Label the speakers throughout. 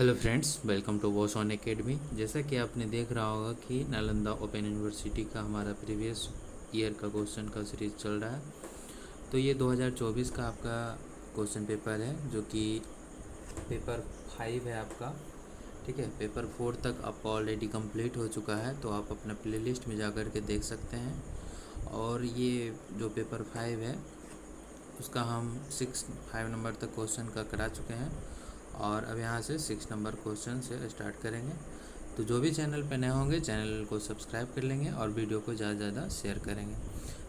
Speaker 1: Hello friends, welcome to वॉस ऑन academy. जैसा कि आपने देख रहा होगा कि नालंदा ओपन यूनिवर्सिटी का हमारा प्रीवियस ईयर का क्वेश्चन का सीरीज चल रहा है। तो ये 2024 का आपका क्वेश्चन पेपर है, जो कि पेपर 5 है आपका। ठीक है, पेपर 4 तक आपका ऑलरेडी कंप्लीट हो चुका है, तो आप अपना प्लेलिस्ट में जा कर के देख सकते हैं। और ये जो पेपर 5 है उसका हम 5 नंबर तक क्वेश्चन का करा चुके हैं, और अब यहाँ से 6 नंबर क्वेश्चन से स्टार्ट करेंगे। तो जो भी चैनल पे नए होंगे चैनल को सब्सक्राइब कर लेंगे और वीडियो को ज़्यादा से ज़्यादा शेयर करेंगे।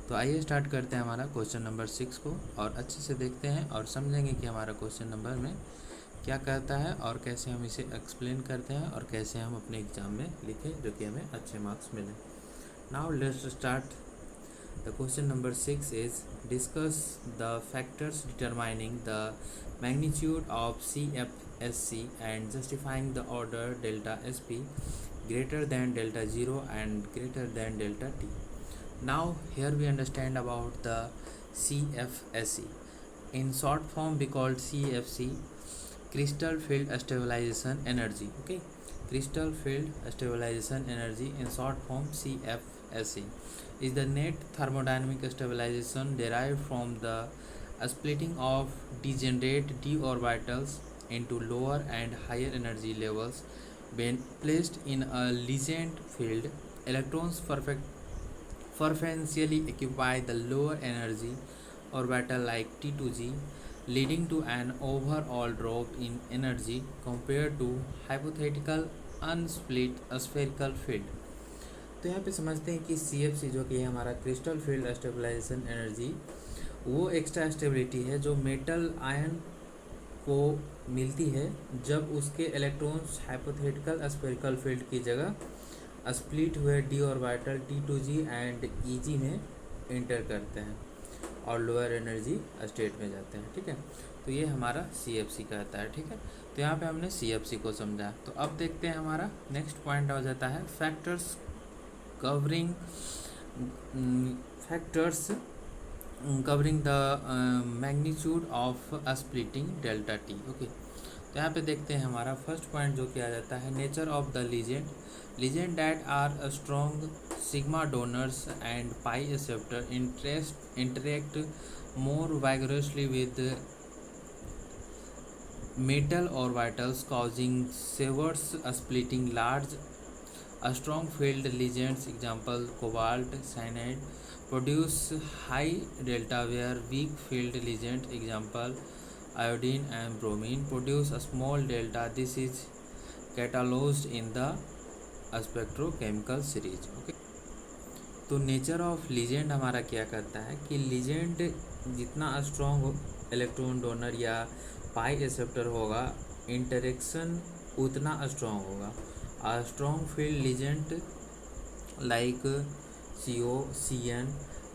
Speaker 1: तो आइए स्टार्ट करते हैं हमारा क्वेश्चन नंबर 6 को, और अच्छे से देखते हैं और समझेंगे कि हमारा क्वेश्चन नंबर में क्या कहता है और कैसे हम इसे एक्सप्लेन करते हैं और कैसे हम अपने एग्ज़ाम में लिखें जो कि हमें अच्छे मार्क्स मिलें। Now let's start. The question number 6 is discuss the factors determining the magnitude of CFSC and justifying the order delta SP greater than delta 0 and greater than delta T. Now here we understand about the CFSC. In short form we call CFC crystal field stabilization energy. Okay, crystal field stabilization energy, in short form CFSE, is the net thermodynamic stabilization derived from the splitting of degenerate d orbitals into lower and higher energy levels. When placed in a Legend field, electrons preferentially occupy the lower energy orbital like T2g, leading to an overall drop in energy compared to hypothetical unsplit spherical field. तो यहाँ पे समझते हैं कि CFC जो कि हमारा crystal field stabilization energy, वो एक्स्ट्रा स्टेबिलिटी है जो मेटल आयन को मिलती है जब उसके इलेक्ट्रॉन्स हाइपोथेटिकल स्फेरिकल फील्ड की जगह स्प्लिट हुए D orbital T2g and EG में इंटर करते हैं और लोअर एनर्जी स्टेट में जाते हैं। ठीक है, तो ये हमारा CFC कहता है। ठीक है, तो यहाँ पे हमने CFC को समझा। तो अब देखते हैं हमारा नेक्स्ट पॉइंट हो जाता है factors covering factors covering the magnitude of splitting delta T. Okay, तो यहाँ पे देखते हैं हमारा फर्स्ट पॉइंट जो किया जाता है nature of the ligand that are strong sigma donors and pi acceptor interact more vigorously with metal orbitals causing severs splitting large strong field lesions. Example cobalt cyanide produce high delta, where weak field lesions, example iodine and bromine, produce a small delta. This is cataloged in the spectrochemical series. Okay, तो nature of legend हमारा क्या करता है कि legend जितना strong electron donor या pi acceptor होगा, interaction उतना स्ट्रॉन्ग होगा। A strong field ligand like CO CN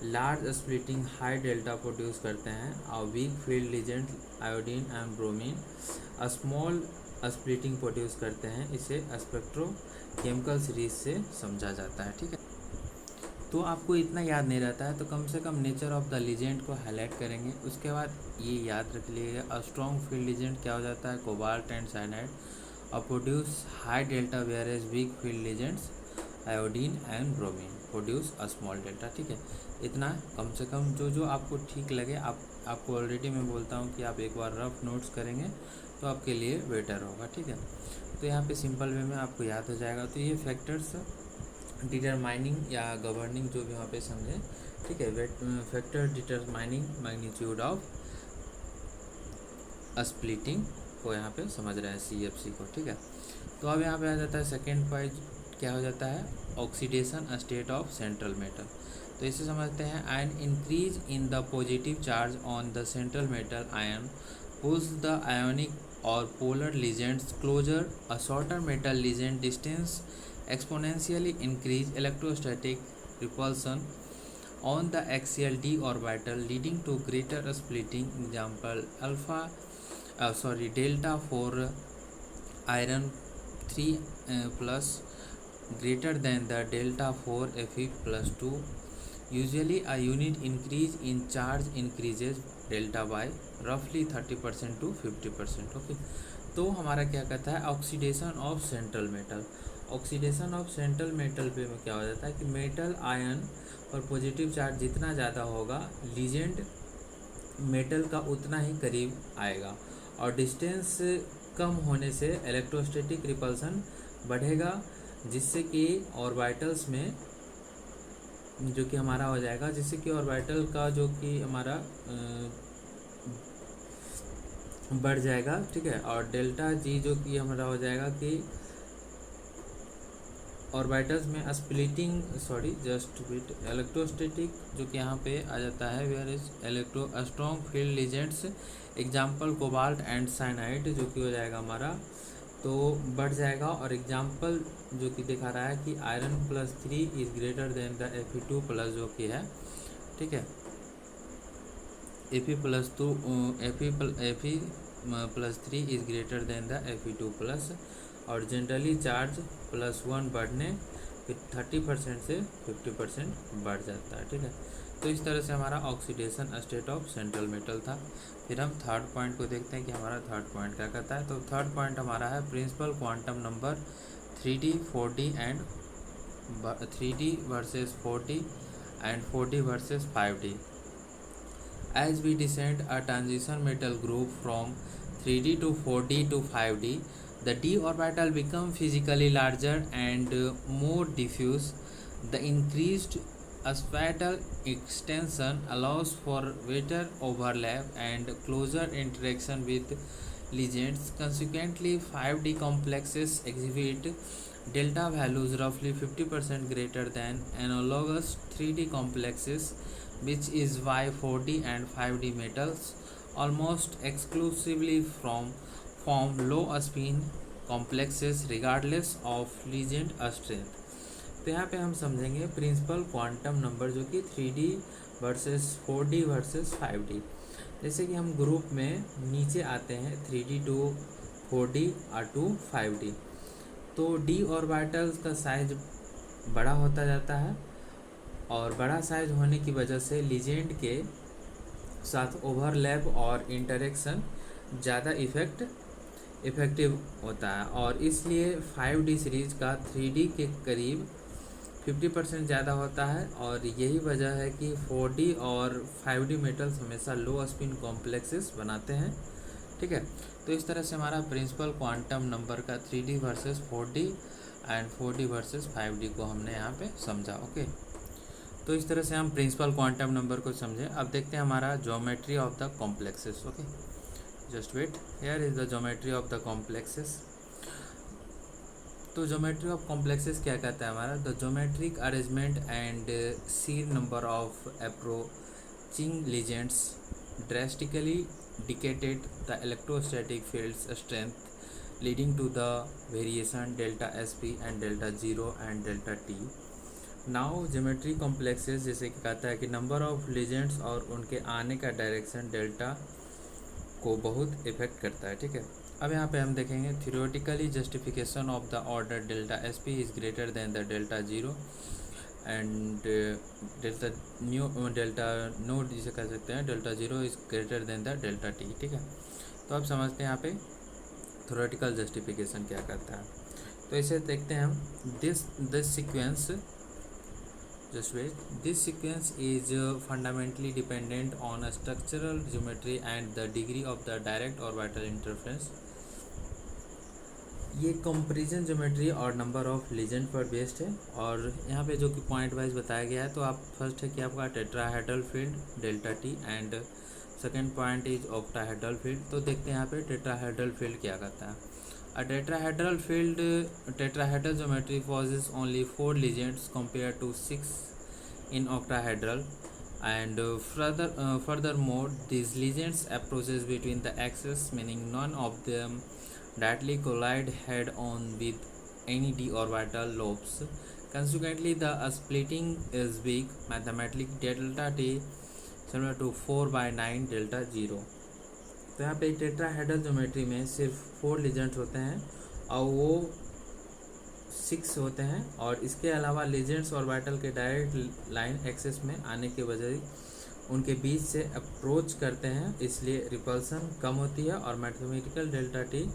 Speaker 1: large splitting high delta produce करते हैं, और weak field ligand iodine and bromine small splitting produce करते हैं। इसे स्पेक्ट्रोकेमिकल सीरीज से समझा जाता है। ठीक है, तो आपको इतना याद नहीं रहता है तो कम से कम नेचर ऑफ द लीजेंड को हाईलाइट करेंगे। उसके बाद ये याद रख लीजिएगा स्ट्रॉन्ग फील्ड लीजेंड क्या हो जाता है, कोबाल्ट एंड साइनाइड, और produce high delta, whereas weak field ligands iodine and bromine produce a small delta. ठीक है, इतना कम से कम जो आपको ठीक लगे। आपको ऑलरेडी मैं बोलता हूँ कि आप एक बार रफ नोट्स करेंगे तो आपके लिए बेटर होगा। ठीक है, तो यहाँ पे सिंपल वे में आपको याद हो जाएगा। तो ये फैक्टर्स डिटरमाइनिंग या गवर्निंग जो भी वहाँ पे समझे। ठीक है, factor determining magnitude of splitting को यहाँ पे समझ रहे हैं CFC को। ठीक है, तो अब यहाँ पे आ जाता है सेकेंड पॉइंट, क्या हो जाता है oxidation state of central metal. तो इसे समझते हैं an increase in the positive charge on the central metal ion pulls the ionic और polar ligands closer, a shorter metal ligand distance exponentially increase electrostatic repulsion on the axial d orbital, leading to greater splitting. Example delta for iron 3 plus greater than the delta for Fe plus 2. Usually a unit increase in charge increases delta by roughly 30% to 50%. Okay, तो हमारा क्या कहता है oxidation of central metal. Oxidation of central metal पे में क्या हो जाता है कि मेटल आयन और पॉजिटिव चार्ज जितना ज़्यादा होगा लीजेंड मेटल का उतना ही करीब आएगा, और डिस्टेंस कम होने से इलेक्ट्रोस्टैटिक रिपल्सन बढ़ेगा, जिससे कि ऑर्बिटल्स में जो कि हमारा हो जाएगा, जिससे कि ऑर्बिटल का जो कि हमारा बढ़ जाएगा, ठीक है। और डेल्टा जी जो कि हमारा हो जाएगा कि ऑर्बिटल्स में स्प्लिटिंग जस्ट बिट इलेक्ट्रोस्टैटिक जो कि यहाँ पे आ जाता है where is electro strong field ligands example cobalt and cyanide जो कि हो जाएगा हमारा तो बढ़ जाएगा। और एग्जाम्पल जो कि दिखा रहा है कि iron +3 is greater then the Fe2+ जो कि है, ठीक है। Fe+3 is greater then the Fe2+, और जनरली चार्ज +1 बढ़ने फिर 30% से 50% बढ़ जाता है, ठीक है। तो इस तरह से हमारा oxidation state of central metal था। फिर हम थर्ड पॉइंट को देखते हैं कि हमारा थर्ड पॉइंट क्या कहता है। तो थर्ड पॉइंट हमारा है principal quantum number 3D 4D and 3D versus 4D and 4D versus 5D। As we descend a transition metal group from 3D to 4D to 5D, the d orbital becomes physically larger and more diffuse. The increased spatial extension allows for better overlap and closer interaction with lesions. Consequently, 5D complexes exhibit delta values roughly 50% greater than analogous 3D complexes, which is why 4D and 5D metals almost exclusively form low spin complexes regardless of ligand strength। तो यहाँ पे हम समझेंगे principal quantum number जो कि 3D versus 4D versus 5D। जैसे कि हम ग्रुप में नीचे आते हैं 3D टू 4D और टू 5D, तो D ऑर्बिटल्स का साइज बड़ा होता जाता है, और बड़ा साइज होने की वजह से लीजेंड के साथ ओवरलैप और इंटरेक्शन ज़्यादा इफ़ेक्टिव होता है, और इसलिए 5D सीरीज का 3D के करीब 50% ज़्यादा होता है। और यही वजह है कि 4D और 5D मेटल्स हमेशा लो स्पिन कॉम्प्लेक्सेस बनाते हैं, ठीक है। तो इस तरह से हमारा प्रिंसिपल क्वांटम नंबर का 3D versus 4D and 4D versus 5D को हमने यहाँ पे समझा, ओके। तो इस तरह से हम प्रिंसिपल क्वांटम नंबर को समझें। अब देखते हैं हमारा geometry of the complexes, okay. Just wait, here is the geometry of the complexes. तो ज्योमेट्री ऑफ कॉम्प्लेक्सेस क्या कहता है हमारा, the geometric arrangement and sheer number of approaching ligands drastically dictated the electrostatic fields strength leading to the variation delta SP and delta 0 and delta T। Now geometry complexes जैसे कि कहता है कि number of legends और उनके आने का direction delta को बहुत इफेक्ट करता है, ठीक है। अब यहाँ पे हम देखेंगे theoretically justification of the order delta SP is greater then the delta 0 and delta naught जिसे कह सकते हैं delta 0 is greater then the delta T, ठीक है। तो अब समझते हैं यहाँ पे थियोरेटिकल जस्टिफिकेशन क्या करता है। तो इसे देखते हैं हम this sequence just wait, this sequence is fundamentally dependent on a structural geometry and the degree of the direct orbital interference। ये कंपैरिजन ज्योमेट्री और नंबर ऑफ लीजेंड पर बेस्ड है, और यहाँ पे जो कि पॉइंट वाइज बताया गया है। तो आप फर्स्ट है कि आपका tetrahedral field delta T and second point is octahedral field. तो देखते हैं यहाँ पे टेट्राहेड्रल फील्ड क्या करता है। A tetrahedral geometry possesses only 4 legends compared to 6 in octahedral, and furthermore, these legends approaches between the axes, meaning none of them directly collide head-on with any d orbital lobes. Consequently, the splitting is weak. Mathematically, delta T similar to 4/9 delta 0। तो यहाँ पे tetrahedral geometry में सिर्फ 4 legends होते हैं और वो 6 होते हैं, और इसके अलावा लीजेंड्स ऑर्बिटल के डायरेक्ट लाइन एक्सिस में आने के बजाय उनके बीच से अप्रोच करते हैं, इसलिए रिपल्सन कम होती है, और mathematical delta T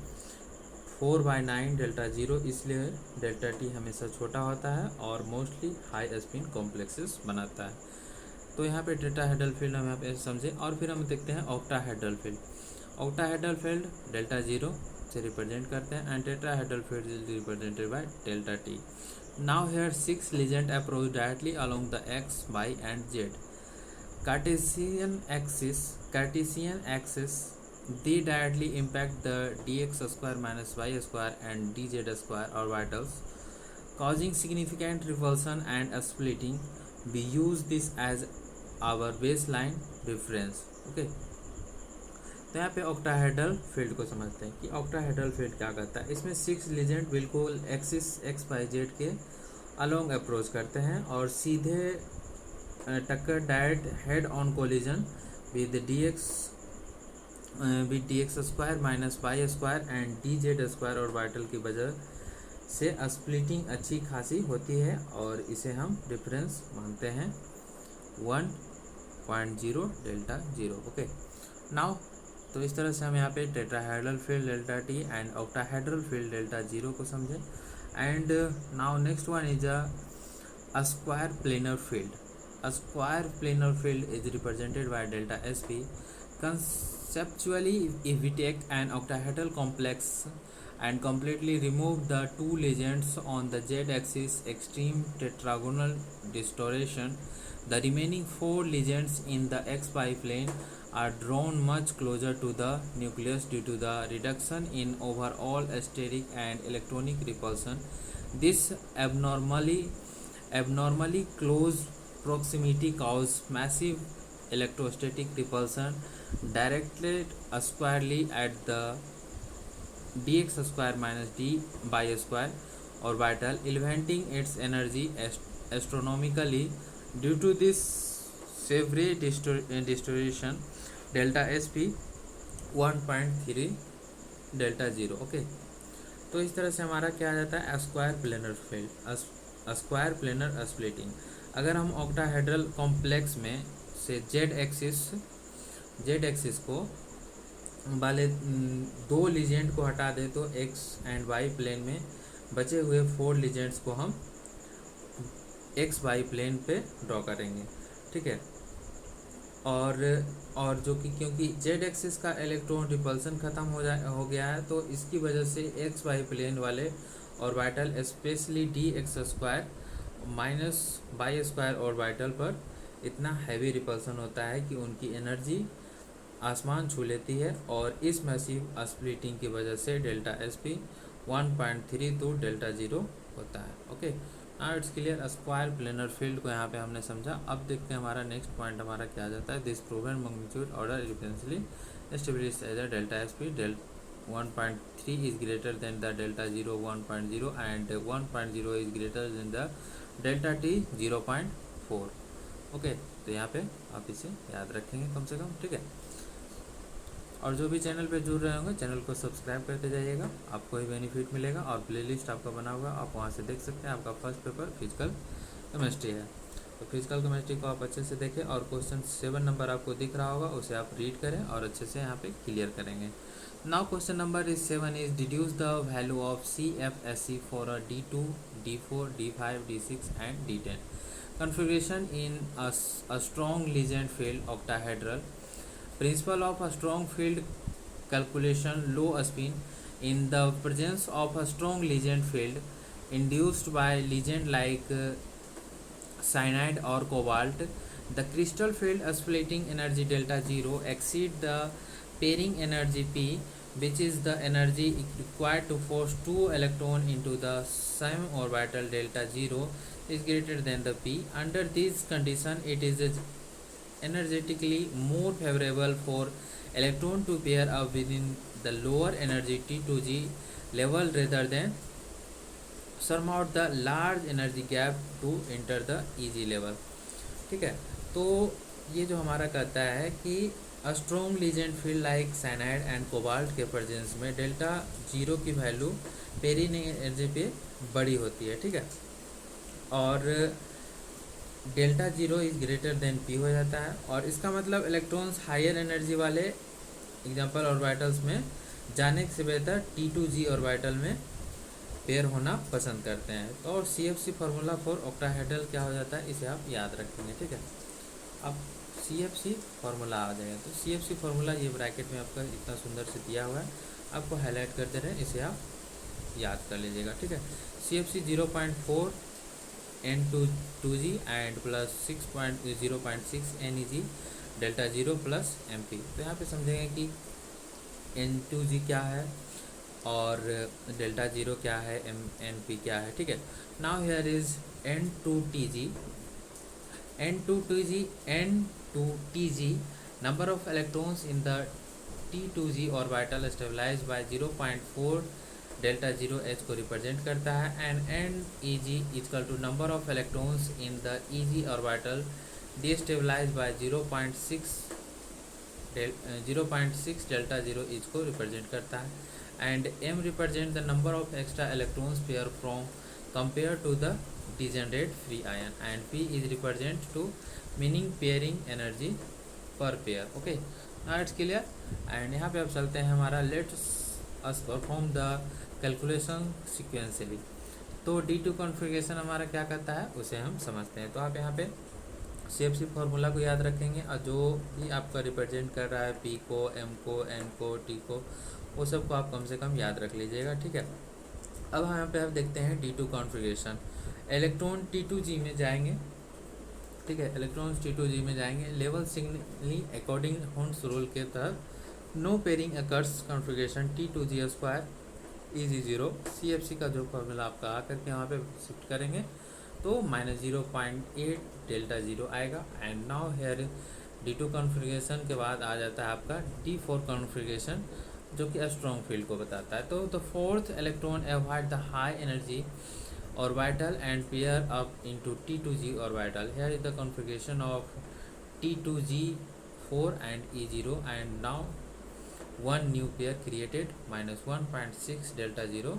Speaker 1: 4/9 delta zero, इसलिए डेल्टा टी हमेशा छोटा होता है और मोस्टली हाई स्पिन कॉम्प्लेक्सेस बनाता है। तो यहाँ पे टेट्राहेड्रल फील्ड हम यहाँ पे समझे। और फिर हम देखते हैं octahedral field. Octahedral field delta zero से रिप्रेजेंट करते हैं and tetrahedral field is represented by delta T. Now here 6 ligand approach directly along the X, Y and Z Cartesian axis, they directly impact the dx square minus y square and dz square orbitals, causing significant repulsion and splitting. We use this as our baseline reference. Okay. तो यहाँ पे octahedral field को समझते हैं कि octahedral field क्या करता है। इसमें 6 लेजेंड बिल्कुल एक्सिस एक्स वाई जेड के अलोंग अप्रोच करते हैं और सीधे टक्कर direct head on collision with dx square minus Y square and dz square orbital की वजह से स्प्लिटिंग अच्छी खासी होती है और इसे हम रेफरेंस मानते हैं 1.0 डेल्टा जीरो। ओके, नाउ तो इस तरह से हम यहाँ पे tetrahedral field delta T and octahedral field delta zero को समझें। And now next one is a square planar field. A square planar field is represented by delta SP. Conceptually, if we take an octahedral complex and completely remove the two legends on the z-axis extreme tetragonal distortion, the remaining 4 legends in the xy plane are drawn much closer to the nucleus due to the reduction in overall steric and electronic repulsion. This abnormally close proximity cause massive electrostatic repulsion directed squarely at the dx square minus dy square orbital, elevating its energy astronomically. Due to this severe distortion, delta sp 1.3 delta zero. Okay, तो इस तरह से हमारा क्या आ जाता है square planar field, square planar splitting. अगर हम ऑक्टाहेड्रल कॉम्प्लेक्स में से जेड एक्सिस को वाले 2 लीजेंड को हटा दें तो एक्स एंड वाई प्लेन में बचे हुए 4 लीजेंड्स को हम एक्स वाई प्लेन पे ड्रॉ करेंगे। ठीक है, और जो कि क्योंकि जेड एक्सिस का इलेक्ट्रॉन रिपल्सन ख़त्म हो गया है तो इसकी वजह से एक्स वाई प्लेन वाले orbital specially D X square minus Y square orbital पर इतना हैवी रिपल्सन होता है कि उनकी एनर्जी आसमान छू लेती है और इस मैसिव स्प्लिटिंग की वजह से delta S P 1.32 delta zero होता है। Okay, now it's clear. Square planar field को यहाँ पे हमने समझा। अब देखते हैं हमारा नेक्स्ट पॉइंट हमारा क्या आ जाता है। This proven magnitude order differentially established as a delta S P 1.3 is greater than the delta 0 1.0 and 1.0 is greater than the delta t 0.4। Okay, तो यहाँ पे आप इसे याद रखेंगे कम से कम। ठीक है, और जो भी चैनल पे जुड़ रहे होंगे चैनल को सब्सक्राइब करते जाइएगा, आपको ही बेनिफिट मिलेगा। और प्लेलिस्ट आपका बना हुआ आप वहाँ से देख सकते हैं। आपका फर्स्ट पेपर फिजिकल केमिस्ट्री है, तो फिजिकल केमिस्ट्री को आप अच्छे से देखें और क्वेश्चन 7 नंबर आपको दिख रहा होगा, उसे आप रीड करें और अच्छे से यहाँ पे क्लियर करेंगे। Now question number is 7 is deduce the value of CFSE for a D2, D4, D5, D6 and D10 configuration in a strong legend field octahedral. Principle of a strong field calculation: low spin. In the presence of a strong legend field induced by legend like cyanide or cobalt, the crystal field splitting energy delta 0 exceed the pairing energy P, which is the energy required to force 2 electrons into the same orbital. Delta 0 is greater than the P. Under this condition, it is energetically more favorable for electron to pair up within the lower energy T2G level rather than surmount the large energy gap to enter the EG level। ठीक है, तो ये जो हमारा कहता है कि strong legend field like cyanide and cobalt के प्रेजेंस में डेल्टा 0 की वैल्यू पेरिंग एनर्जी पे बड़ी होती है। ठीक है, और delta 0 is greater then P हो जाता है और इसका मतलब इलेक्ट्रॉन्स हायर एनर्जी वाले एग्जांपल ऑर्बिटल्स में जाने से बेहतर T2G ऑर्बिटल में पेयर होना पसंद करते हैं। तो और CFC फार्मूला फॉर ऑक्टाहेड्रल क्या हो जाता है, इसे आप याद रखेंगे, ठीक है। अब CFC फार्मूला आ जाएगा, तो CFC फार्मूला ये ब्रैकेट में आपका इतना सुंदर से दिया हुआ है, आपको हाईलाइट करते रहे, इसे आप याद कर लीजिएगा, ठीक है। CFC 0.4 N2G and plus 0.6 NEG delta 0 plus MP। तो यहाँ पे समझेंगे कि N2G क्या है और डेल्टा 0 क्या है, NP क्या है, ठीक है। Now here is N2TG number of electrons in the T2G orbital stabilized by 0.4 delta 0 H को रिप्रेजेंट करता है, and NEG equal to number of electrons in the EG orbital destabilise by 0.6 delta 0 H को represent करता है, and M represent the number of extra electrons pair from compare to the degenerate free ion, and P is represent to meaning pairing energy per pair. Okay, now it's clear. And यहाँ पे अब चलते हैं हमारा let's us perform the calculation sequentially. तो D2 configuration हमारा क्या करता है उसे हम समझते हैं। तो आप यहाँ पे CFC फार्मूला को याद रखेंगे, और जो भी आपका रिप्रेजेंट कर रहा है P को, M को, N को, T को, वो सब को आप कम से कम याद रख लीजिएगा, ठीक है। अब यहाँ पे आप देखते हैं D2 कॉन्फ़िगरेशन, इलेक्ट्रॉन T2G में जाएंगे, ठीक है, इलेक्ट्रॉन्स T2G में जाएंगे। Level singly according Hund's rule के तहत no pairing occurs configuration T2G square EG0। CFC का जो फॉर्मूला आपका आकर के वहाँ पे शिफ्ट करेंगे तो -0.8 डेल्टा 0 आएगा। And now here D2 configuration के बाद आ जाता है आपका D4 कॉन्फ़िगरेशन, जो कि स्ट्रॉन्ग फील्ड को बताता है। तो the fourth electron avoid the high energy orbital and pair up into T2G orbital. Here is the configuration of T2G4 and E0, and now one new pair created -1.6 delta 0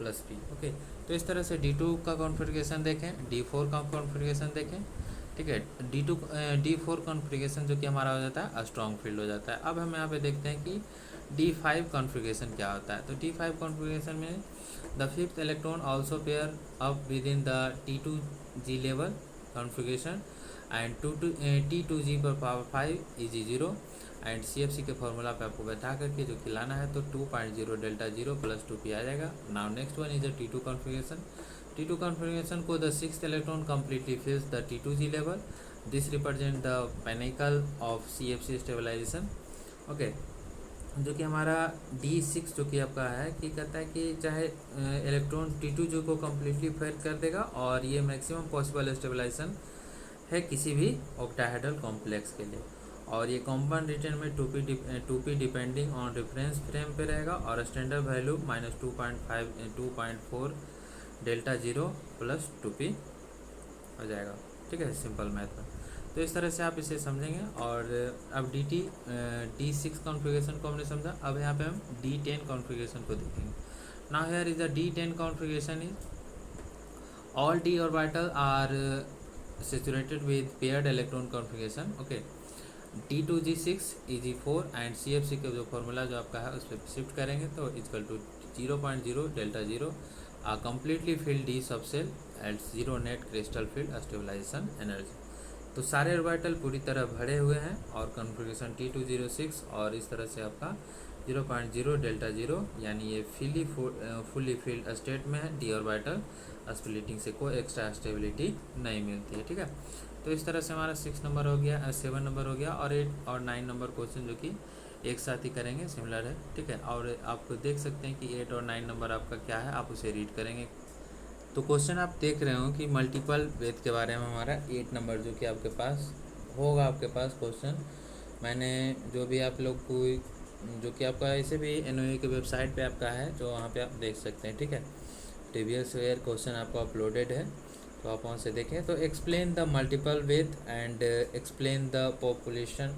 Speaker 1: plus P। Okay, तो इस तरह से D2 का configuration देखें, D4 का configuration देखें, ठीक है। D4 कॉन्फ़िगरेशन जो कि हमारा हो जाता है स्ट्रॉन्ग फील्ड हो जाता है। अब हम यहाँ पे देखते हैं कि D5 कॉन्फ़िगरेशन क्या होता है। तो D5 कॉन्फ़िगरेशन में the fifth electron also pair up with in the T2G level configuration, and T2G पर पावर 5 EG0, एंड CFC के फॉर्मूला पे आपको बैठा करके जो खिलाना है तो 2.0 डेल्टा 0 प्लस 2P आ जाएगा। Now next one is the T2 configuration. T2 configuration को the sixth electron completely fills the T2G level, this represent the pinnacle of CFC stabilisation. Okay, जो कि हमारा D6 जो कि आपका है कि कहता है कि चाहे इलेक्ट्रॉन T2G को कम्प्लीटली फेल कर देगा, और ये मैक्सिमम पॉसिबल स्टेबलाइजेशन है किसी भी ऑक्टाहेड्रल कॉम्प्लेक्स के लिए, और ये कॉम्पाउंड रिटर्न में 2p depending on reference frame पे रहेगा, और standard value -2.4 delta 0 plus 2p हो जाएगा, ठीक है, सिंपल मैथ में। तो इस तरह से आप इसे समझेंगे। और अब D6 कॉन्फ़िगरेशन को हमने समझा, अब यहाँ पे हम D10 कॉन्फ़िगरेशन को देखेंगे। Now here is the D10 configuration is all D orbital are saturated with paired electron configuration. Okay, T2G6 EG4 and CFC का जो फॉर्मूला जो आपका है उस पर शिफ्ट करेंगे तो इक्वल टू 0.0 डेल्टा 0 आ completely field D subshell at 0 net crystal field stabilization energy. तो सारे ऑर्बिटल पूरी तरह भरे हुए हैं, और कॉन्फ़िगरेशन T206, और इस तरह से आपका 0.0 डेल्टा 0 यानी ये फुली फील्ड स्टेट में है। D ऑर्बिटल स्प्लिटिंग से कोई एक्स्ट्रा स्टेबिलिटी नहीं मिलती है, ठीक है। तो इस तरह से हमारा 6 नंबर हो गया, 7 नंबर हो गया, और 8 और 9 नंबर क्वेश्चन जो कि एक साथ ही करेंगे, सिमिलर है, ठीक है। और आपको देख सकते हैं कि 8 और 9 नंबर आपका क्या है, आप उसे रीड करेंगे। तो क्वेश्चन आप देख रहे हो कि मल्टीपल वेथ के बारे में हमारा 8 नंबर जो कि आपके पास होगा, आपके पास क्वेश्चन मैंने जो भी आप लोग को जो कि आपका ऐसे भी NOA के वेबसाइट पे आपका है, जो वहाँ पे आप देख सकते हैं, ठीक है। प्रीवियस ईयर क्वेश्चन आपको अपलोडेड है, तो आप वहाँ से देखें। तो explain the multiple width and explain the population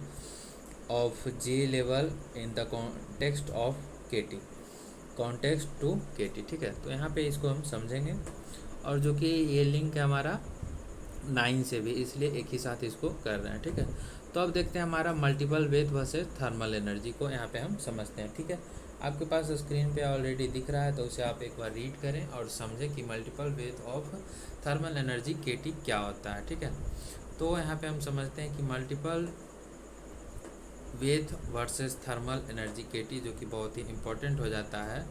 Speaker 1: of J level in the context of KT, context to KT, ठीक है। तो यहाँ पे इसको हम समझेंगे, और जो कि ये लिंक है हमारा 9 से भी, इसलिए एक ही साथ इसको कर रहे हैं, ठीक है। तो अब देखते हैं हमारा multiple width versus thermal energy को यहाँ पे हम समझते हैं, ठीक है। आपके पास स्क्रीन पे ऑलरेडी दिख रहा है, तो उसे आप एक बार रीड करें और समझें कि multiplet width of thermal energy KT क्या होता है। ठीक है, तो यहाँ पे हम समझते हैं कि multiplet width versus thermal energy KT, जो कि बहुत ही इम्पोर्टेंट हो जाता है।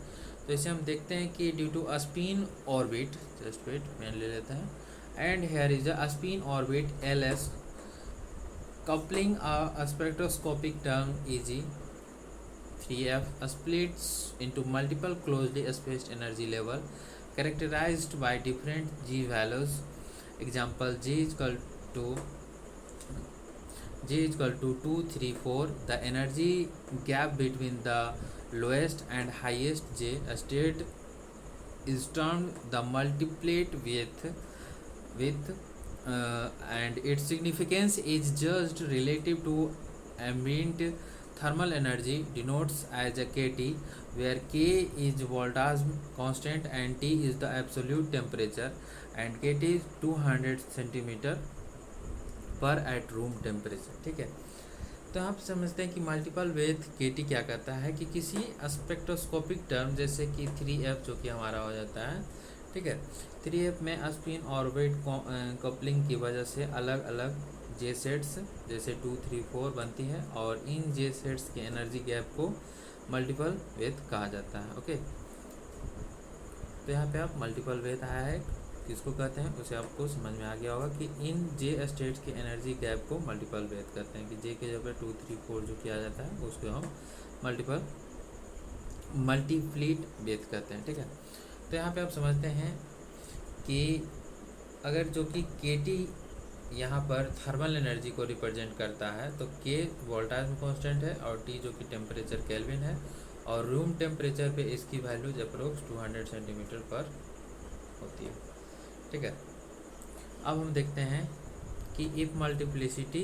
Speaker 1: तो इसे हम देखते हैं कि due to a spin orbit, just wait मैं ले लेते हैं, and here is a spin orbit L S coupling a spectroscopic term Eg 3f splits into multiple closely spaced energy level characterized by different g values. Example G is equal to 2 3 4. The energy gap between the lowest and highest j state is termed the multiplet with and its significance is judged relative to ambient thermal energy, denotes as a kT, where k is voltage constant and T is the absolute temperature, and kT is 200 centimeter पर at room temperature. ठीक है, तो आप समझते हैं कि multiplet width केटी क्या कहता है कि किसी स्पेक्ट्रोस्कोपिक टर्म जैसे कि 3f जो कि हमारा हो जाता है, ठीक है, 3f में स्पिन ऑर्बिट कपलिंग की वजह से अलग अलग जे सेट्स जैसे 2 3 4 बनती है, और इन जे सेट्स के एनर्जी गैप को मल्टीपल वेथ कहा जाता है। ओके, तो यहाँ पे आप मल्टीपल वेथ आया है किसको कहते हैं उसे आपको समझ में आ गया होगा कि इन जे स्टेट्स के एनर्जी गैप को मल्टीपल वेथ कहते हैं, कि जे के जगह 2 3 4 जो किया जाता है उसको हम मल्टीप्लीट वेथ कहते हैं। ठीक है, तो यहाँ पे आप समझते हैं कि अगर जो कि के टी यहाँ पर थर्मल एनर्जी को रिप्रेजेंट करता है, तो के वोल्टाज में कॉन्स्टेंट है और टी जो कि टेम्परेचर केल्विन है, और रूम टेम्परेचर पे इसकी वैल्यूज अप्रोक्स 200 सेंटीमीटर पर होती है। ठीक है, अब हम देखते हैं कि if multiplicity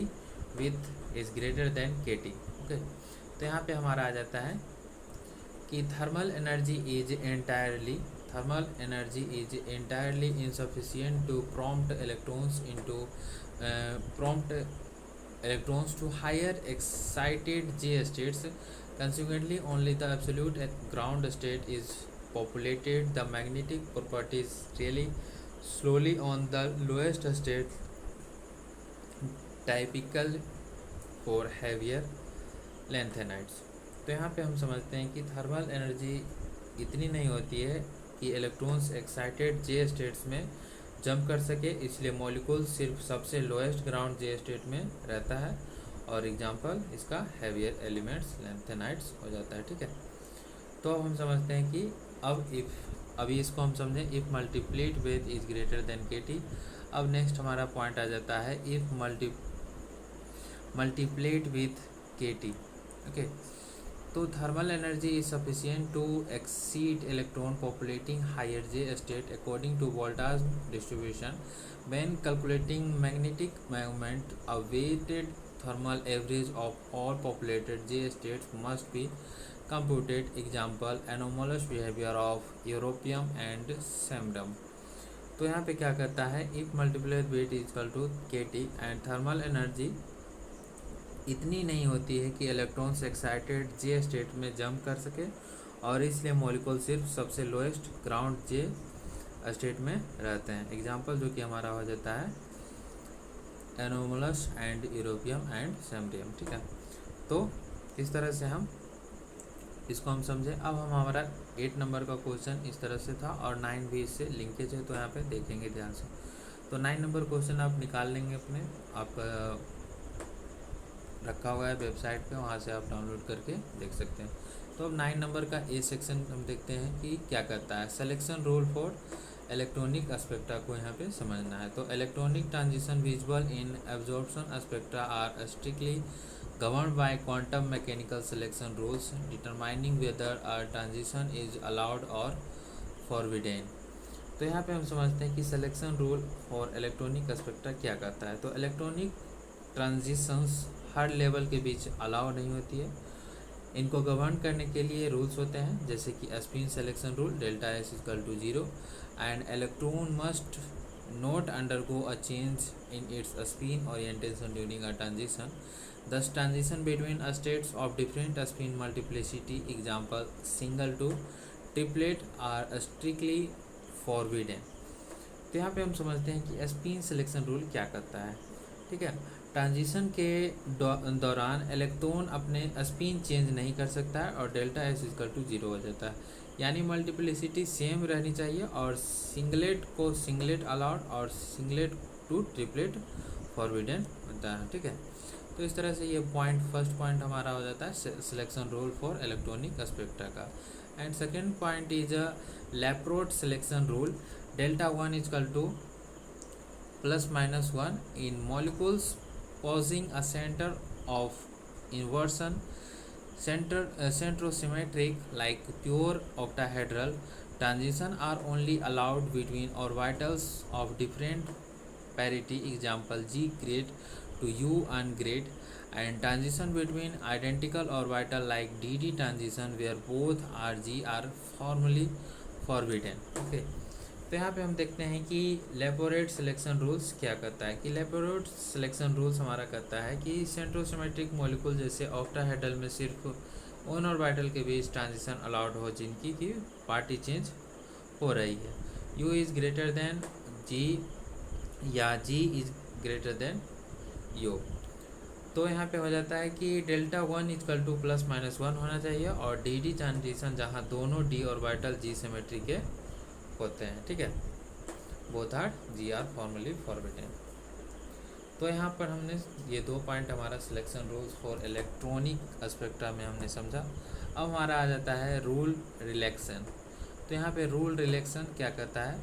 Speaker 1: width is greater than K T. Okay, तो यहाँ पे हमारा आ जाता है कि thermal energy is entirely insufficient to prompt electrons to higher excited J states. Consequently, only the absolute ground state is populated. The magnetic properties really slowly on the lowest state, typical for heavier lanthanides. तो यहाँ पे हम समझते हैं कि thermal energy इतनी नहीं होती है कि इलेक्ट्रॉन्स एक्साइटेड जे स्टेट्स में जंप कर सके, इसलिए मॉलिक्यूल सिर्फ सबसे लोएस्ट ग्राउंड जे स्टेट में रहता है, और एग्जांपल इसका हैवियर एलिमेंट्स लैंथेनाइड्स हो जाता है। ठीक है, तो अब हम समझते हैं कि अभी इसको हम समझें if multiplet width is greater than K T. अब नेक्स्ट हमारा पॉइंट आ जाता है if multiplet width K T. Okay, तो thermal energy is sufficient to exceed electron populating higher J state according to Boltzmann distribution. When calculating magnetic moment a weighted thermal average of all populated J states must be computed. Example anomalous behavior of europium and samdum। तो यहाँ पे क्या करता है if multiplied weight is equal to kT and thermal energy इतनी नहीं होती है कि इलेक्ट्रॉन्स एक्साइटेड जे स्टेट में जंप कर सके, और इसलिए मॉलिक्यूल सिर्फ सबसे लोएस्ट ग्राउंड जे स्टेट में रहते हैं। एग्जाम्पल जो कि हमारा हो जाता है एनोमलस एंड यूरोपियम एंड सैमडियम। ठीक है, तो इस तरह से हम इसको हम समझे। अब हम हमारा 8 नंबर का क्वेश्चन इस तरह से था, और 9 भी इससे लिंकेज है, तो यहाँ पे देखेंगे ध्यान से। तो 9 नंबर क्वेश्चन आप निकाल लेंगे अपने, आपका रखा हुआ है वेबसाइट पे, वहाँ से आप डाउनलोड करके देख सकते हैं। तो अब 9 नंबर का ए सेक्शन हम देखते हैं कि क्या करता है। Selection rule for electronic spectra को यहाँ पे समझना है। तो electronic transition visual in absorption spectra are strictly governed by quantum mechanical selection rules determining whether a transition is allowed or forbidden। तो यहाँ पे हम समझते हैं कि सिलेक्शन रूल और इलेक्ट्रॉनिक स्पेक्ट्रा क्या कहता है। तो इलेक्ट्रॉनिक ट्रांजिशंस हर लेवल के बीच अलाउ नहीं होती है, इनको गवर्न करने के लिए रूल्स होते हैं, जैसे कि spin selection rule delta S equal to 0 and electron must not undergo a change in its spin orientation during a transition. Thus transition between states of different spin multiplicity, example single to triplet, are strictly forbidden. तो यहाँ पे हम समझते हैं कि spin selection rule क्या करता है। ठीक है, ट्रांजिशन के दौरान इलेक्ट्रॉन अपने स्पिन चेंज नहीं कर सकता है और डेल्टा एस इक्वल टू 0 हो जाता है, यानी मल्टीप्लिसिटी सेम रहनी चाहिए और सिंगलेट को सिंगलेट अलाउड और सिंगलेट टू ट्रिपलेट फॉरबिडन होता है। ठीक है, तो इस तरह से ये फर्स्ट पॉइंट हमारा हो जाता है selection rule for electronic spectra का। And second point is Laporte selection rule, delta 1 equal to ±1 in molecules possessing a center of inversion centrosymmetric like pure octahedral. Transition are only allowed between orbitals of different parity, example G grade to U ungrade, and transition between identical orbital like DD transition where both RG are formally forbidden. Okay, तो यहाँ पे हम देखते हैं कि लेपोरेट selection rules क्या करता है कि लेपोरेट सिलेक्शन रूल्स हमारा कहता है कि सेंट्रोसिमेट्रिक मॉलिक्यूल जैसे ऑक्टाहेड्रल में सिर्फ ऑन ऑर्बिटल के बीच ट्रांजिशन अलाउड हो जिनकी की पार्टी चेंज हो रही है, U is greater than G या G is greater than U। तो यहाँ पे हो जाता है कि डेल्टा 1 इक्वल टू ±1 होना चाहिए और DD ट्रांजिशन जहाँ दोनों D ऑर्बिटल G सिमेट्री के होते हैं। ठीक है, बोथ आर जी आर फॉर्मली फॉरबिडन। तो यहाँ पर हमने ये 2 पॉइंट हमारा selection rules for electronic spectra में हमने समझा। अब हमारा आ जाता है रूल रिलैक्सन। तो यहाँ पे रूल रिलैक्सन क्या कहता है,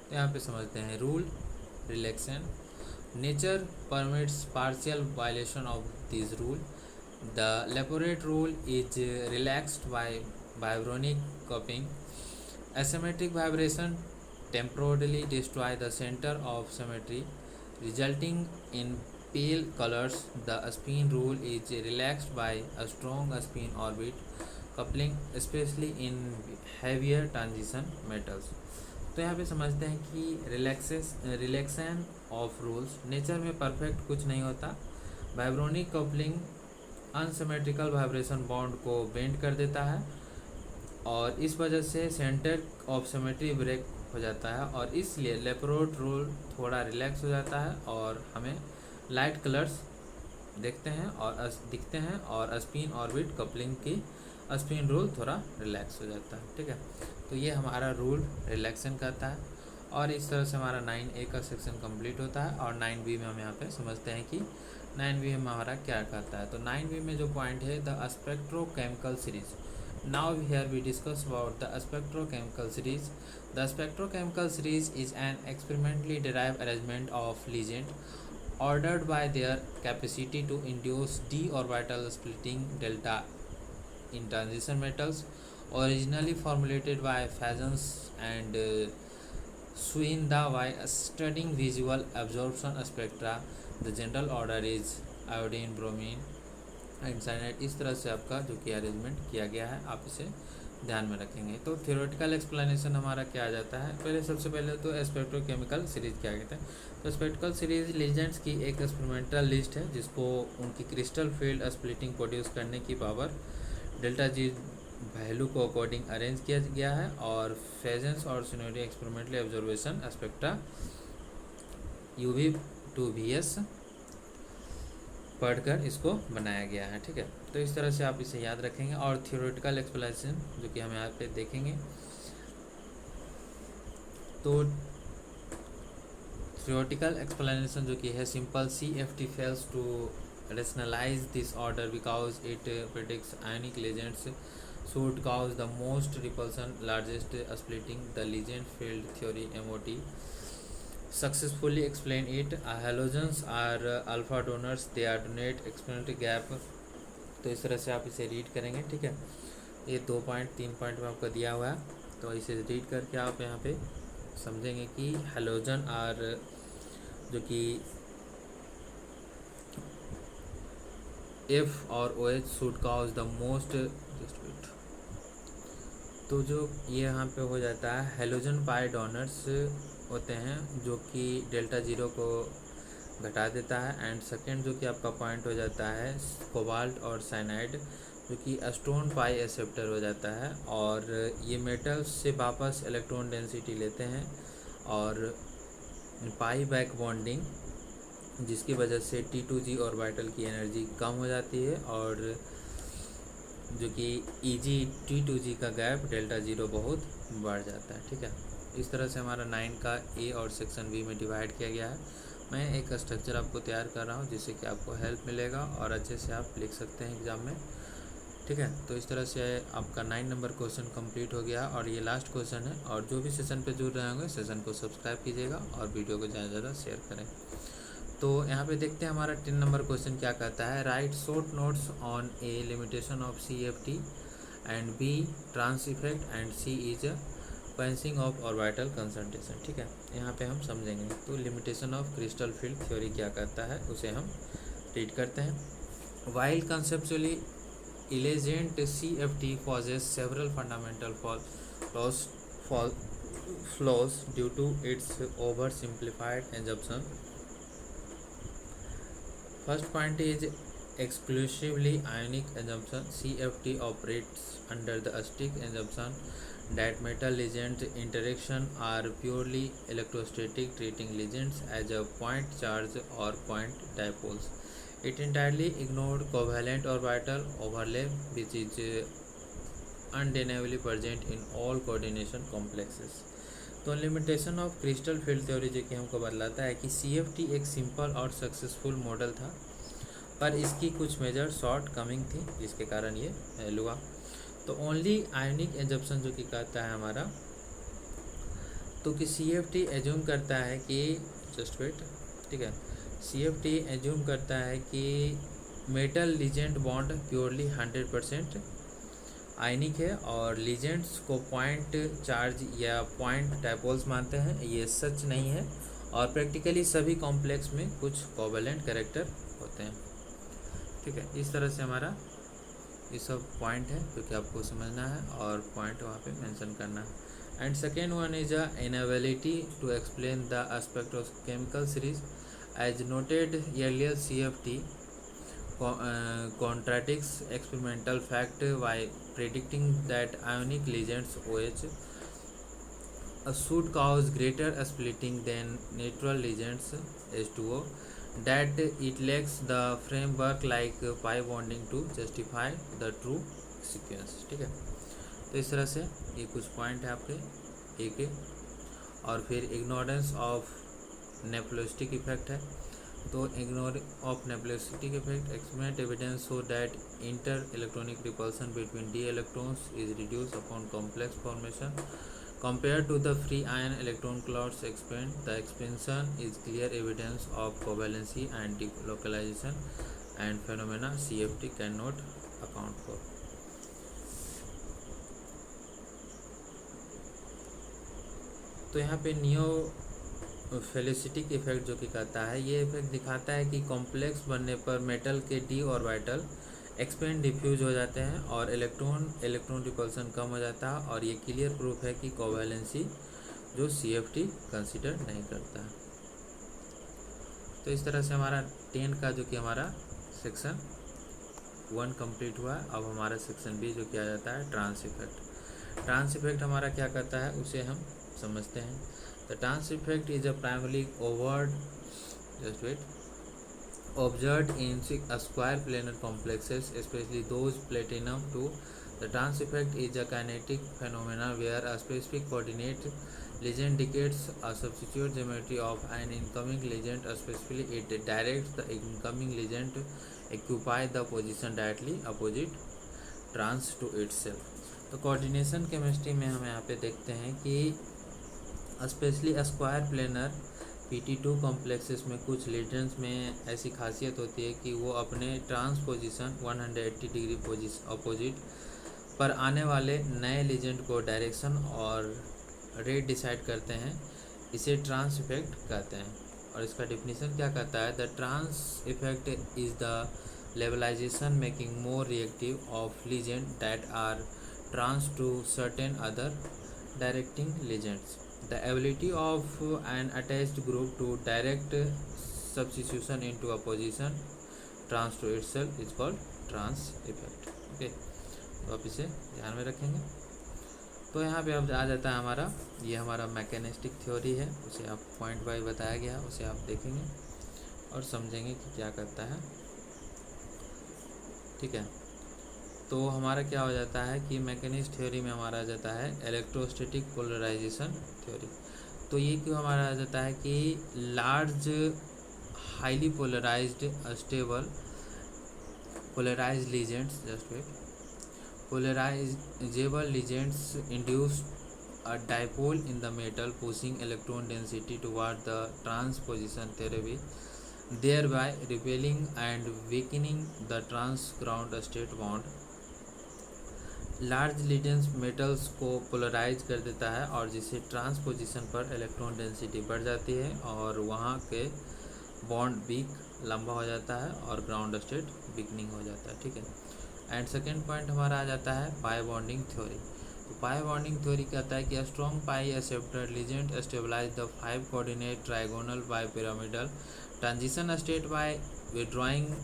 Speaker 1: तो यहाँ पे समझते हैं rule relaxation, nature permits partial violation of this rule, the Laporte rule is relaxed by vibronic coupling, asymmetric vibration temporarily destroy the center of symmetry resulting in pale colors. The spin rule is relaxed by a strong spin orbit coupling, especially in heavier transition metals. तो यहाँ पे समझते हैं कि relaxin of rules, nature में perfect कुछ नहीं होता, vibronic coupling unsymmetrical vibration bond को बेंड कर देता है और इस वजह से सेंटर ऑफ सिमेट्री ब्रेक हो जाता है और इसलिए लेपोरेट रूल थोड़ा रिलैक्स हो जाता है और हमें लाइट कलर्स दिखते हैं और स्पिन ऑर्बिट कपलिंग की स्पिन रूल थोड़ा रिलैक्स हो जाता है। ठीक है, तो ये हमारा रूल रिलैक्सन करता है और इस तरह से हमारा 9A का सेक्शन कंप्लीट होता है और 9B में हम यहाँ पे समझते हैं कि 9B में हमारा क्या करता है। तो 9B में जो पॉइंट है the spectrochemical series. Now here we discuss about the spectrochemical series. The spectrochemical series is an experimentally derived arrangement of legends ordered by their capacity to induce d orbital splitting delta in transition metals. Originally formulated by Fazens and Suinda by studying visual absorption spectra. The general order is iodine, bromine and cyanide. इस तरह से आपका जो कि arrangement किया गया है आप इसे ध्यान में रखेंगे। तो थ्योरेटिकल एक्सप्लेनेशन हमारा क्या आ जाता है, सबसे पहले तो स्पेक्ट्रोकेमिकल सीरीज क्या कहते हैं। तो स्पेक्ट्रल सीरीज लीजेंड्स की एक एक्सपेरिमेंटल लिस्ट है जिसको उनकी क्रिस्टल फील्ड स्प्लिटिंग प्रोड्यूस करने की पावर डेल्टा जी वैल्यू को अकॉर्डिंग अरेंज किया गया है और फेजेंस और सिनोडी experimental observation spectra UV to VS पढ़कर इसको बनाया गया है। ठीक है, तो इस तरह से आप इसे याद रखेंगे और थ्योरेटिकल एक्सप्लेनेशन जो कि हम यहाँ पे देखेंगे। तो थ्योरेटिकल एक्सप्लेनेशन जो कि है simple, CFT fails to rationalize this order because it predicts ionic legends should cause the most repulsion, largest splitting. The legend field theory MOT successfully explain it. Halogens are alpha donors, they are donate exponential gap. तो इस तरह से आप इसे read करेंगे। ठीक है, ये 2 पॉइंट 3 पॉइंट में आपको दिया हुआ है, तो इसे रीड करके आप यहाँ पे समझेंगे कि हेलोजन आर जो कि F और OH should cause the most. तो जो ये यहाँ पे हो जाता है हेलोजन पाई डोनर्स होते हैं जो कि डेल्टा 0 को घटा देता है। एंड सेकेंड जो कि आपका पॉइंट हो जाता है कोबाल्ट और साइनाइड, जो कि स्टोन पाई एक्सेप्टर हो जाता है, और ये मेटल्स से वापस इलेक्ट्रॉन डेंसिटी लेते हैं और पाई बैक बॉन्डिंग, जिसकी वजह से T2G ऑर्बिटल की एनर्जी कम हो जाती है, और जो कि EG T2G का गैप डेल्टा जीरो बहुत बढ़ जाता है। ठीक है, इस तरह से हमारा 9 का ए और सेक्शन बी में डिवाइड किया गया है। मैं एक स्ट्रक्चर आपको तैयार कर रहा हूँ जिससे कि आपको हेल्प मिलेगा और अच्छे से आप लिख सकते हैं एग्ज़ाम में। ठीक है, तो इस तरह से आपका 9 नंबर क्वेश्चन कंप्लीट हो गया और ये लास्ट क्वेश्चन है। और जो भी सेशन पे जुड़ रहे होंगे सेशन को सब्सक्राइब कीजिएगा और वीडियो को ज़्यादा से ज़्यादा शेयर करें। तो यहाँ पे देखते हैं हमारा 10 नंबर क्वेश्चन क्या कहता है। Write short notes on A limitation of CFT and B trans effect and C is quenching of orbital concentration. ठीक है, यहाँ पे हम समझेंगे। तो limitation of crystal field theory क्या कहता है उसे हम रीड करते हैं। While conceptually elegant CFT poses several fundamental flaws due to its oversimplified assumption. First point is exclusively ionic assumption. CFT operates under the strict assumption that metal legend interaction are purely electrostatic, treating legends as a point charge or point dipoles. It entirely ignored covalent orbital overlap, which is undeniably present in all coordination complexes. तो limitation of crystal field theory जो कि हमको बतलाता है कि CFT एक simple और successful model था, पर इसकी कुछ मेजर शॉर्ट कमिंग थी जिसके कारण ये फेल हुआ। तो ओनली आयोनिक एजम्पशन जो कि कहता है हमारा, तो कि CFT एज्यूम करता है कि जस्ट वेट, ठीक है, CFT एज्यूम करता है कि मेटल लीजेंड बॉन्ड प्योरली 100% आयनिक है और लीजेंड्स को पॉइंट चार्ज या पॉइंट डायपोल्स मानते हैं। ये सच नहीं है और प्रैक्टिकली सभी कॉम्प्लेक्स में कुछ कोवेलेंट कैरेक्टर होते हैं। ठीक है, इस तरह से हमारा ये सब पॉइंट है जो कि आपको समझना है और पॉइंट वहाँ पे मेंशन करना है। And second one is a inability to explain the aspect of chemical series as noted earlier CFT contradicts experimental fact by predicting that ionic legends OH should cause greater splitting than natural legends H2O, that it lacks the framework like pi bonding to justify the true sequence। ठीक है, तो इस तरह से ये कुछ point है आपके ए के। और फिर इग्नोरेंस ऑफ नेप्लोस्टिक इफेक्ट है। तो ignore of nephelauxetic effect experiment evidence so that inter electronic repulsion between d electrons is reduced upon complex formation compared to the free ion electron clouds experiment. The expansion is clear evidence of covalency and delocalization and phenomena CFT cannot account for। तो यहाँ पे neo फेलिसिटिक effect जो कि कहता है, ये effect दिखाता है कि कॉम्प्लेक्स बनने पर मेटल के d ऑर्बिटल एक्सपेंड डिफ्यूज हो जाते हैं और इलेक्ट्रॉन रिपल्सन कम हो जाता है, और ये क्लियर प्रूफ है कि कोवेलेंसी जो CFT कंसिडर नहीं करता है। तो इस तरह से हमारा 10 का जो कि हमारा सेक्शन 1 कंप्लीट हुआ है। अब हमारा सेक्शन बी जो किया जाता है ट्रांस इफेक्ट। ट्रांस इफेक्ट हमारा क्या कहता है उसे हम समझते हैं। The trans effect is a primarily observed just weight observed in square planar complexes, especially those platinum 2. The trans effect is a kinetic phenomenon where a specific coordinate legend dictates a substitute geometry of an incoming legend, especially it directs the incoming legend occupy the position directly opposite trans to itself। तो coordination chemistry में हम यहाँ पे देखते हैं कि specially square planar PT2 complexes में कुछ लेजेंड्स में ऐसी खासियत होती है कि वो अपने ट्रांस पोजिशन 180 डिग्री अपोजिट पर आने वाले नए लेजेंड को डायरेक्शन और रेट डिसाइड करते हैं। इसे ट्रांस इफेक्ट कहते हैं। और इसका डिफिनीशन क्या कहता है, the trans effect is the labilisation making more reactive of ligand that are trans to certain other directing ligands. The ability of an attached group to direct substitution into a position trans to itself is called trans effect। Okay, तो आप इसे ध्यान में रखेंगे। तो यहाँ पे अब आ जाता है हमारा, ये हमारा मैकेनिस्टिक थ्योरी है, उसे आप पॉइंट वाइज बताया गया, उसे आप देखेंगे और समझेंगे कि क्या करता है। ठीक है, तो हमारा क्या हो जाता है कि मैकेनिस्ट थ्योरी में हमारा आ जाता है इलेक्ट्रोस्टैटिक पोलराइजेशन थ्योरी। तो ये क्यों हमारा आ जाता है कि large highly polarized stable polarized legends, just wait, polarizable legends induce a dipole in the metal pushing electron density toward the transposition theory, thereby repelling and weakening the trans ground state bond। Large ligands metals को polarise कर देता है और जिससे transposition पर electron density बढ़ जाती है और वहाँ के बॉन्ड वीक लंबा हो जाता है और ग्राउंड स्टेट वीकनिंग हो जाता है। ठीक है, एंड सेकेंड पॉइंट हमारा आ जाता है पाई बॉन्डिंग थ्योरी। तो पाई बॉन्डिंग थ्योरी कहता है कि strong pi acceptor legend stabilize the 5 coordinate trigonal bipyramidal transition state by withdrawing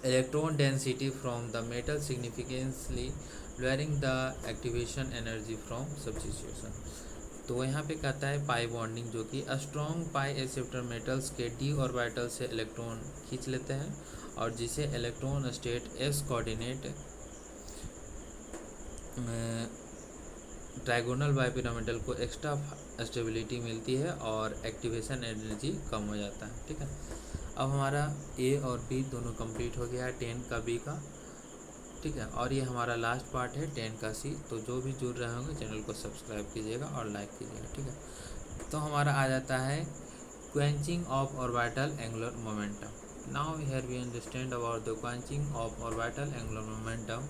Speaker 1: electron density from the metal significantly lowering the activation energy from substitution। तो यहाँ पे कहता है pi bonding, जो कि स्ट्रॉन्ग पाई एक्सेप्टर मेटल्स के D orbital से electron खींच लेते हैं और जिसे electron state S coordinate trigonal bipyramidal को एक्स्ट्रा स्टेबिलिटी मिलती है और एक्टिवेशन एनर्जी कम हो जाता है। ठीक है, अब हमारा ए और बी दोनों कंप्लीट हो गया है 10 का बी का। ठीक है, और ये हमारा लास्ट पार्ट है 10 का सी। तो जो भी जुड़ रहे होंगे चैनल को सब्सक्राइब कीजिएगा और लाइक कीजिएगा। ठीक है, तो हमारा आ जाता है quenching of orbital angular momentum. Now here we understand about the quenching of orbital angular momentum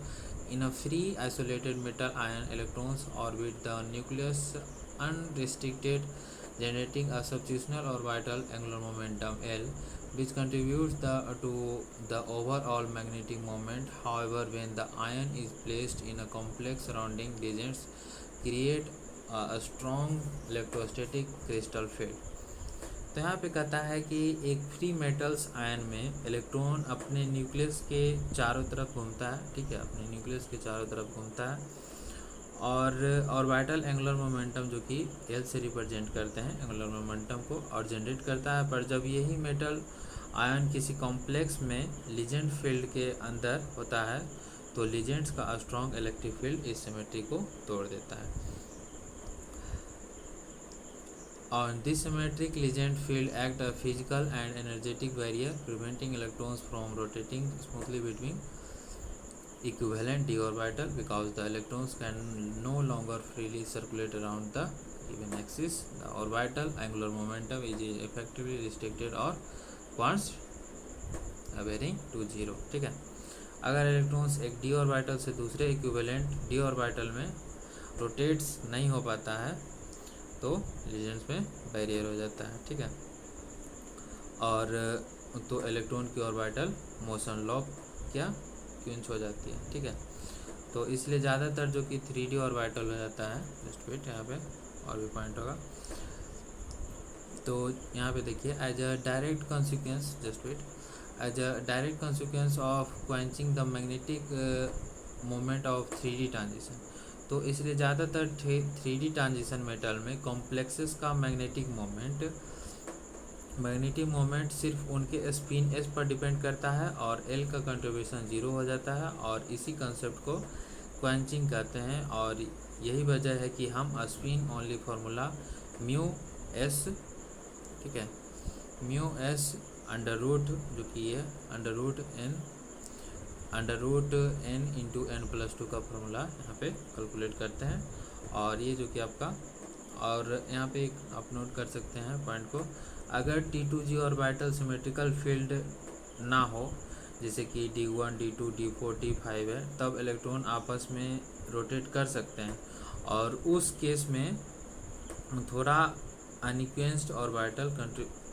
Speaker 1: in a free isolated metal ion electrons orbit the nucleus unrestricted, generating a substitutional orbital angular momentum L, which contributes to the overall magnetic moment. However, when the ion is placed in a complex surrounding regions, create a strong electrostatic crystal field। तो यहाँ पे कहता है कि एक free metals ion में electron अपने nucleus के चारों तरफ घूमता है। ठीक है, अपने न्यूक्लियस के चारों तरफ घूमता है और ऑर्बिटल एंगुलर मोमेंटम जो कि एल से रिप्रेजेंट करते हैं एंगुलर मोमेंटम को और जनरेट करता है। पर जब यही मेटल आयन किसी कॉम्प्लेक्स में लीजेंड फील्ड के अंदर होता है तो लीजेंड्स का स्ट्रॉन्ग इलेक्ट्रिक फील्ड इस सिमेट्री को तोड़ देता है। On this symmetric legend field act a physical and energetic barrier preventing electrons from rotating smoothly between equivalent d orbital because the electrons can no longer freely circulate around the given axis. The orbital angular momentum is effectively restricted or points varying to 0। ठीक है, अगर electrons एक D orbital से दूसरे equivalent D orbital में rotates नहीं हो पाता है तो लीजेंड्स में बैरियर हो जाता है। ठीक है, और तो इलेक्ट्रॉन की ऑर्बिटल मोशन लॉक क्या क्विंच हो जाती है। ठीक है, तो इसलिए ज़्यादातर जो कि 3D ऑर्बिटल हो जाता है, जस्ट वेट यहाँ पे और भी पॉइंट होगा। तो यहाँ पे देखिए as a direct consequence, just wait, as a direct consequence of quenching the magnetic moment of 3D transition. तो इसलिए ज़्यादातर 3D ट्रांजिशन मेटल में कॉम्प्लेक्सेस का मैग्नेटिक मोमेंट सिर्फ उनके स्पिन एस पर डिपेंड करता है और एल का कंट्रीब्यूशन 0 हो जाता है और इसी कंसेप्ट को क्वेंचिंग कहते हैं। और यही वजह है कि हम spin only formula mu S, ठीक है, म्यू एस अंडर रूट जो कि है under root n into n+2 का फॉर्मूला यहाँ पे कैलकुलेट करते हैं। और ये जो कि आपका, और यहाँ पे एक आप नोट कर सकते हैं पॉइंट को, अगर T2G ऑर्बिटल सिमेट्रिकल फील्ड ना हो जैसे कि D1 D2 D4 D5 है तब इलेक्ट्रॉन आपस में रोटेट कर सकते हैं और उस केस में थोड़ा अनइक्वेंस्ड ऑर्बिटल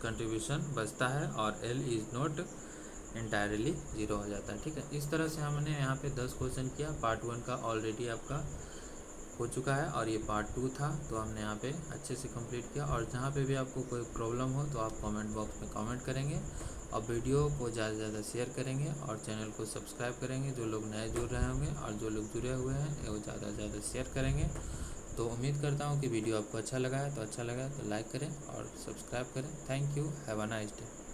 Speaker 1: कंट्रीब्यूशन बचता है और L इज़ नॉट इंटायरली 0 हो जाता है। ठीक है, इस तरह से हमने यहाँ पे 10 क्वेश्चन किया। पार्ट 1 का ऑलरेडी आपका हो चुका है और ये पार्ट 2 था, तो हमने यहाँ पे अच्छे से कंप्लीट किया। और जहाँ पे भी आपको कोई प्रॉब्लम हो तो आप कमेंट बॉक्स में कमेंट करेंगे और वीडियो को ज़्यादा से ज़्यादा शेयर करेंगे और चैनल को सब्सक्राइब करेंगे। जो लोग नए जुड़ रहे होंगे और जो लोग जुड़े हुए हैं वो ज़्यादा से ज़्यादा शेयर करेंगे। तो उम्मीद करता हूँ कि वीडियो आपको अच्छा लगा है, तो अच्छा लगा है तो लाइक करें और सब्सक्राइब करें। Thank you, have a nice day.